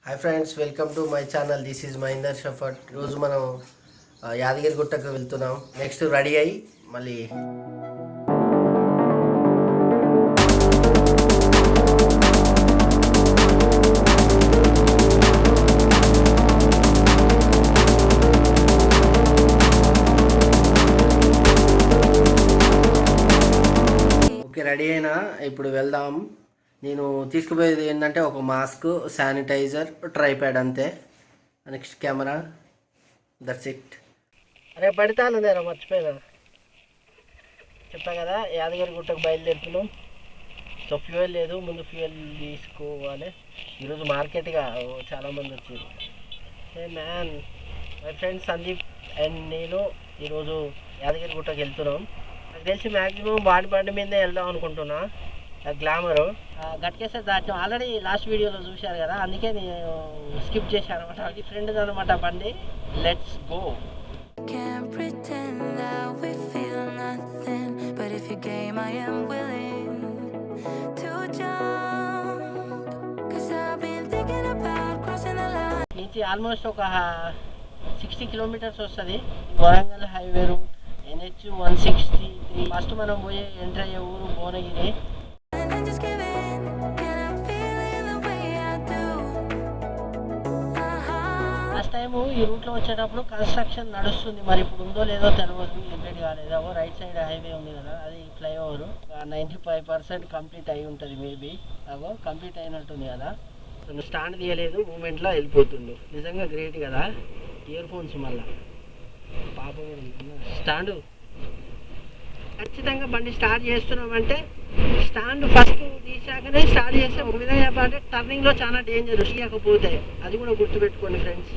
Hi friends, welcome to my channel. This is Mahender. ఈరోజు మనం యాదగిరిగుట్టకు వెళ్తున్నాం. నెక్స్ట్ రెడీ అయ్యి మళ్ళీ ఓకే రెడీ అయినా ఇప్పుడు వెళ్దాం. నేను తీసుకుపోయేది ఏంటంటే ఒక మాస్క్, శానిటైజర్, ట్రైప్యాడ్ అంతే. Next camera, that's it. అరే పడతాను నేరా, మర్చిపోయినా చెప్పా కదా, యాదగిరిగుట్టకు బయలుదేరుతున్నాం. సో ఫ్యూయల్ లేదు, ముందు ఫ్యూయల్ తీసుకోవాలి. ఈరోజు మార్కెట్గా చాలామంది వచ్చారు. ఏ man, my friend Sandeep and నేను ఈరోజు యాదగిరిగుట్టకు వెళ్తున్నాం. నాకు తెలిసి మ్యాక్సిమం బండి మీదే వెళ్దాం అనుకుంటున్నా. గ్లామరు గట్కేసారి దాటి ఆల్రెడీ లాస్ట్ వీడియోలో చూశారు కదా, అందుకే నేను స్కిప్ చేశాను అనమాట. అది ఫ్రెండ్ అనమాట బండి. Let's go. నుంచి ఆల్మోస్ట్ ఒక 60 కిలోమీటర్స్ వస్తుంది. Warangal highway route NH 163. First మనం పోయే ఎంటర్ అయ్యే ఊరు భువనగిరి. లాస్ట్ టైము ఈ రూట్లో వచ్చేటప్పుడు కన్స్ట్రక్షన్ నడుస్తుంది, మరి ఇప్పుడు ఉందో లేదో తెలియదు. కంప్లీట్ కాలేదు. రైట్ సైడ్ హైవే ఉంది కదా, అది ఫ్లైఓవర్ 95% కంప్లీట్ అయి ఉంటుంది. మేబీ అగో కంప్లీట్ అయినట్టుంది కదా. స్టాండ్ తీయలేదు, మూమెంట్లో వెళ్ళిపోతుండు. నిజంగా గ్రేట్ కదా. ఇయర్ ఫోన్స్ మళ్ళా పాప స్టాండు. ఖచ్చితంగా బండి స్టార్ట్ చేస్తున్నామంటే స్టాండ్ ఫస్ట్ తీసాకనే స్టార్ట్ చేస్తే, ఒక విధంగా చెప్పాలంటే టర్నింగ్లో చాలా డేంజర్ తీయకపోతే. అది కూడా గుర్తుపెట్టుకోండి ఫ్రెండ్స్.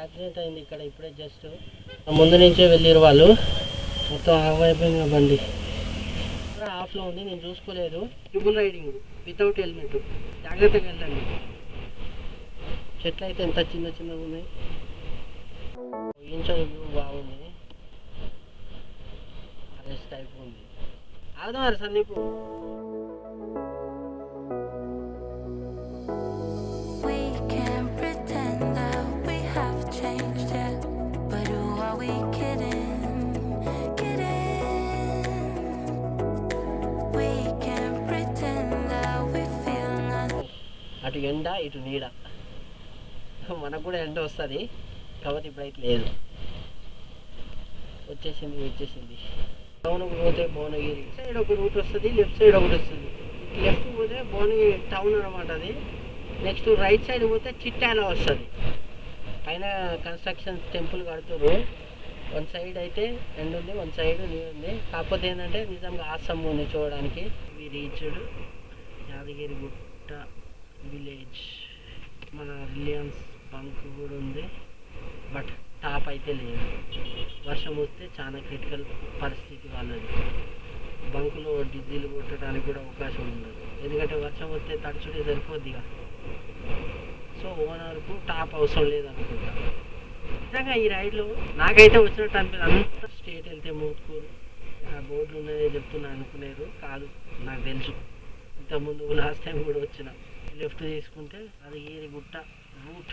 యాక్సిడెంట్ అయింది ఇక్కడ ఇప్పుడే, జస్ట్ ముందు నుంచే వెళ్ళారు వాళ్ళు. మొత్తం ఆగిపోయింది బండి, ఆఫ్లో ఉంది. నేను చూసుకోలేదు. Triple riding without helmet. జాగ్రత్తగా వెళ్ళండి. చెట్లు అయితే ఎంత చిన్న చిన్నగా ఉన్నాయి. ఇంచో వ్యూ బాగుంది. అరెస్ట్ టైప్ ఉంది. ఆగుదాం సందీప్. అటు ఎండ, ఇటు నీడ. మనకు కూడా ఎండ వస్తుంది కాబట్టి ఇప్పుడైతే లేదు. వచ్చేసింది. టౌన్కి పోతే భువనగిరి సైడ్ ఒక రూట్ వస్తుంది, లెఫ్ట్ సైడ్ ఒకటి వస్తుంది. లెఫ్ట్ పోతే భువనగిరి టౌన్ అనమాట అది. నెక్స్ట్ రైట్ సైడ్ పోతే చిట్టాల వస్తుంది. పైన కన్స్ట్రక్షన్ టెంపుల్ కడుతున్నారు. వన్ సైడ్ అయితే ఎండ ఉంది, వన్ సైడ్ నీరు ఉంది. కాకపోతే ఏంటంటే నిజంగా ఆసం ఉంది చూడడానికి. ఇవి రీచ్డ్ యాదగిరిగుట్ట విలేజ్. మన రిలయన్స్ బంక్ కూడా ఉంది, బట్ టాప్ అయితే లేదు. వర్షం వస్తే చాలా క్రిటికల్ పరిస్థితి వాళ్ళది. బంకులో డీజిల్ కొట్టడానికి కూడా అవకాశం ఉండదు, ఎందుకంటే వర్షం వస్తే తడుచుడే సరిపోద్దిగా. సో ఓనర్కు టాప్ అవసరం లేదనుకుంటా. నిజంగా ఈ రైడ్లో నాకైతే వచ్చినట్టు అనిపిస్తుంది. అంత స్టేట్ వెళ్తే మూతుకూరు ఆ బోర్డులు ఉన్నాయో చెప్తున్నా అనుకునేరు కాదు, నాకు తెలుసు. ఇంతకుముందు లాస్ట్ టైం కూడా వచ్చిన. లెఫ్ట్ తీసుకుంటే అది యాదగిరిగుట్ట రూట్.